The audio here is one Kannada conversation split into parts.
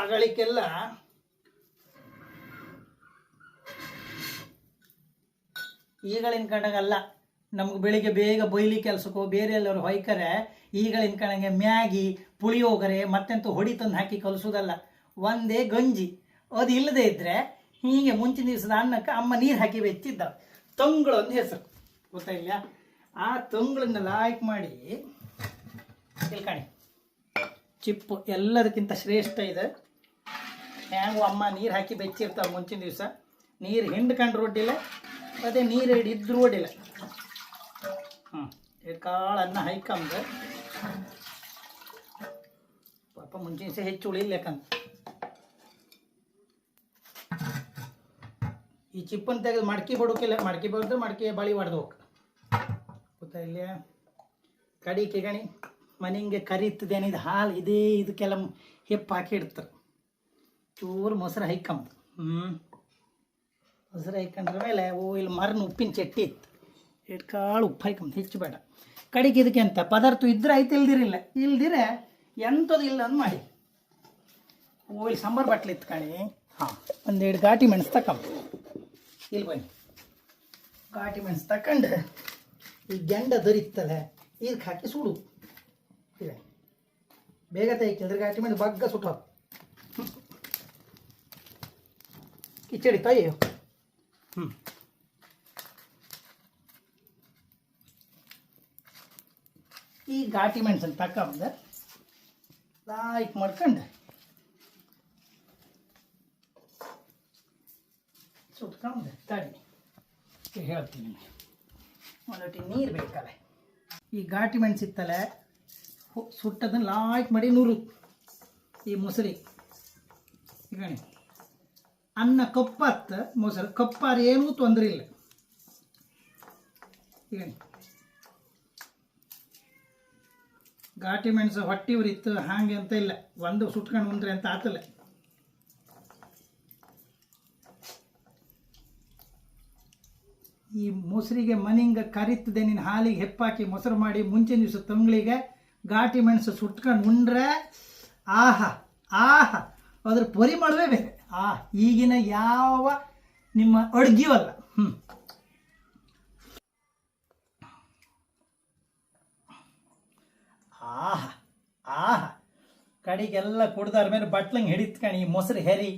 ಆಗಳಿಗೆಲ್ಲ ಈಗಳಿನ ಕಡೆಗಲ್ಲ. ನಮ್ಗೆ ಬೆಳಿಗ್ಗೆ ಬೇಗ ಬೈಲಿ ಕೆಲಸಕ್ಕೋ ಬೇರೆ ಎಲ್ಲರೂ ಹೊಯ್ಕರೆ ಈಗಳಿನ ಕಡೆಗೆ ಮ್ಯಾಗಿ ಪುಳಿಯೋಗರೆ ಮತ್ತೆಂತ ಹೊಡಿ ತಂದು ಹಾಕಿ ಕಲಿಸೋದಲ್ಲ, ಒಂದೇ ಗಂಜಿ. ಅದು ಇಲ್ಲದೆ ಇದ್ರೆ ಹೀಗೆ ಮುಂಚಿನ ದಿವಸದ ಅನ್ನಕ್ಕೆ ಅಮ್ಮ ನೀರು ಹಾಕಿ ಬೆಚ್ಚಿದ್ದ ತಂಗಳು ಒಂದು ಹೆಸರು ಗೊತ್ತಾಯಿಲ್ಲ. ಆ ತಂಗಳನ್ನ ಲಾಯ್ಕ್ ಮಾಡಿ ತಿಳ್ಕಣಿ, ಚಿಪ್ಪು ಎಲ್ಲದಕ್ಕಿಂತ ಶ್ರೇಷ್ಠ ಇದೆ. ಹ್ಯಾಂಗೂ ಅಮ್ಮ ನೀರು ಹಾಕಿ ಬೆಚ್ಚಿರ್ತಾವೆ ಮುಂಚಿನ ದಿವಸ. ನೀರು ಹಿಂಡ್ಕೊಂಡ್ರು ಒಡ್ಡಿಲ್ಲ, ಅದೇ ನೀರು ಹಿಡಿದ್ರು ಒಡ್ಡಿಲ್ಲ. ಕಾಳು ಅನ್ನ ಹೈಕಂದು ಪಾಪ ಮುಂಚಿನ ದಿವಸ ಹೆಚ್ಚು ಉಳಿಲೇಕಂತ ಈ ಚಿಪ್ಪನ್ನು ತೆಗೆದು ಮಡ್ಕಿ ಬಡಕಿಲ್ಲ. ಮಡ್ಕಿ ಬಡ್ದು ಮಡ್ಕಿ ಬಳಿ ಹೊಡೆದು ಹೋಗಿ ಗೊತ್ತಾಯಿಲ್ಲ. ಕಡಿ ಕೆಗಣಿ ಮನೆಗೆ ಕರಿತದೇನು ಇದು ಹಾಲು ಇದೇ ಇದಕ್ಕೆಲ್ಲ ಹೆಪ್ಪು ಹಾಕಿ ಇಡ್ತಾರೆ. ಚೂರು ಮೊಸರು ಹೈಕಂಬ ಮೊಸರು ಹೈಕೊಂಡ್ರ ಮೇಲೆ ಇಲ್ಲಿ ಮರನ ಉಪ್ಪಿನ ಚಟ್ಟಿ ಇತ್ತು, ಕಾಳು ಉಪ್ಪು ಹೈಕಂಬ ಹೆಚ್ಚು ಬೇಡ. ಕಡಿಗೆ ಇದಕ್ಕೆ ಅಂತ ಪದಾರ್ಥ ಇದ್ರೆ ಆಯ್ತು, ಇಲ್ದಿರಿಲ್ಲ. ಇಲ್ದಿರೆ ಎಂಥದ್ದು ಇಲ್ಲ ಅಂದು ಮಾಡಿ ಇಲ್ಲಿ ಸಾಂಬಾರು ಬಾಟ್ಲಿ ಇತ್ತು ಕಣಿ. ಹಾಂ, ಒಂದೆರಡು ಘಾಟಿ ಮೆಣಸು ತಕೊಂಬ. ಇಲ್ಲಿ ಬನ್ನಿ, ಘಾಟಿ ಮೆಣಸು ತಕೊಂಡು ಈ ಗೆಂಡ ದೊರಿತಲ್ಲ ಇದಕ್ಕೆ ಹಾಕಿ ಸುಡು. ಇದೆ ಬೇಗ ತೆಗಿದ್ರೆ ಘಾಟಿ ಮೆಣಸು ಬಗ್ಗ ಸುಟ್ಟು ಕಿಚಡಿ ತಾಯಿ. ಈ ಘಾಟಿ ಮೆಣಸನ್ನು ತಕೊಂಬಂದು ಲಾಯ್ಕ್ ಮಾಡ್ಕೊಂಡು ಸುಟ್ಕೊಂಡು ತಡಿ ಹೇಳ್ತೀನಿ. ಒಂದೊಟ್ಟಿ ನೀರು ಬೇಕಲ್ಲ. ಈ ಘಾಟಿ ಮೆಣಸು ಇತ್ತಲ್ಲ ಸುಟ್ಟದನ್ನು ಲಾಯ್ಕ್ ಮಾಡಿ ನೂರು ಈ ಮೊಸರಿ ಈಗ ಅನ್ನ ಕಪ್ಪತ್ತ ಮೊಸರು ಕಪ್ಪಾರು ಏನೂ ತೊಂದರೆ ಇಲ್ಲ. ಈಗ ಘಾಟಿ ಮೆಣಸು ಹೊಟ್ಟೆ ಉರಿತ್ತು ಹಾಗೆ ಅಂತ ಇಲ್ಲ, ಒಂದು ಸುಟ್ಕೊಂಡು ಉಂಡ್ರೆ ಅಂತ ಆತಲ್ಲ. ಈ ಮೊಸರಿಗೆ ಮನಿಂಗ ಕರಿತದೆ ನಿನ್ನ ಹಾಲಿಗೆ ಹೆಪ್ಪಾಕಿ ಮೊಸರು ಮಾಡಿ ಮುಂಚಿನ ದಿವಸ ತಂಗಳಿಗೆ ಘಾಟಿ ಮೆಣಸು ಸುಟ್ಕೊಂಡು ಉಂಡ್ರೆ ಆಹಾ ಆಹಾ ಅದ್ರ ಪರಿಮಳವೇ ಬೇರೆ. ಈಗಿನ ಯಾವ ನಿಮ್ಮ ಅಡ್ಗಿವಲ್ಲ. ಆಹಾ ಆಹಾ ಕಡಿಗೆಲ್ಲ ಕುಡ್ದಾರ ಮೇಲೆ ಬಟ್ಲಂಗೆ ಹಿಡಿತ್ಕಣಿ ಈ ಮೊಸರು ಹೆರಿ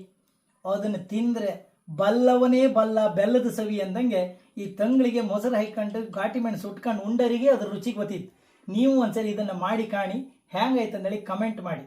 ಅದನ್ನು ತಿಂದರೆ ಬಲ್ಲವನೇ ಬಲ್ಲ ಬೆಲ್ಲದ ಸವಿ ಅಂದಂಗೆ ಈ ತಂಗಳಿಗೆ ಮೊಸರು ಹಾಕೊಂಡು ಘಾಟಿ ಮೆಣಸು ಉಟ್ಕೊಂಡು ಉಂಡರಿಗೆ ಅದ್ರ ರುಚಿಗೆ ಗೊತ್ತಿತ್ತು. ನೀವು ಒಂದ್ಸರಿ ಇದನ್ನು ಮಾಡಿ ಕಾಣಿ, ಹ್ಯಾಂಗಾಯ್ತು ಅಂದೇಳಿ ಕಮೆಂಟ್ ಮಾಡಿ.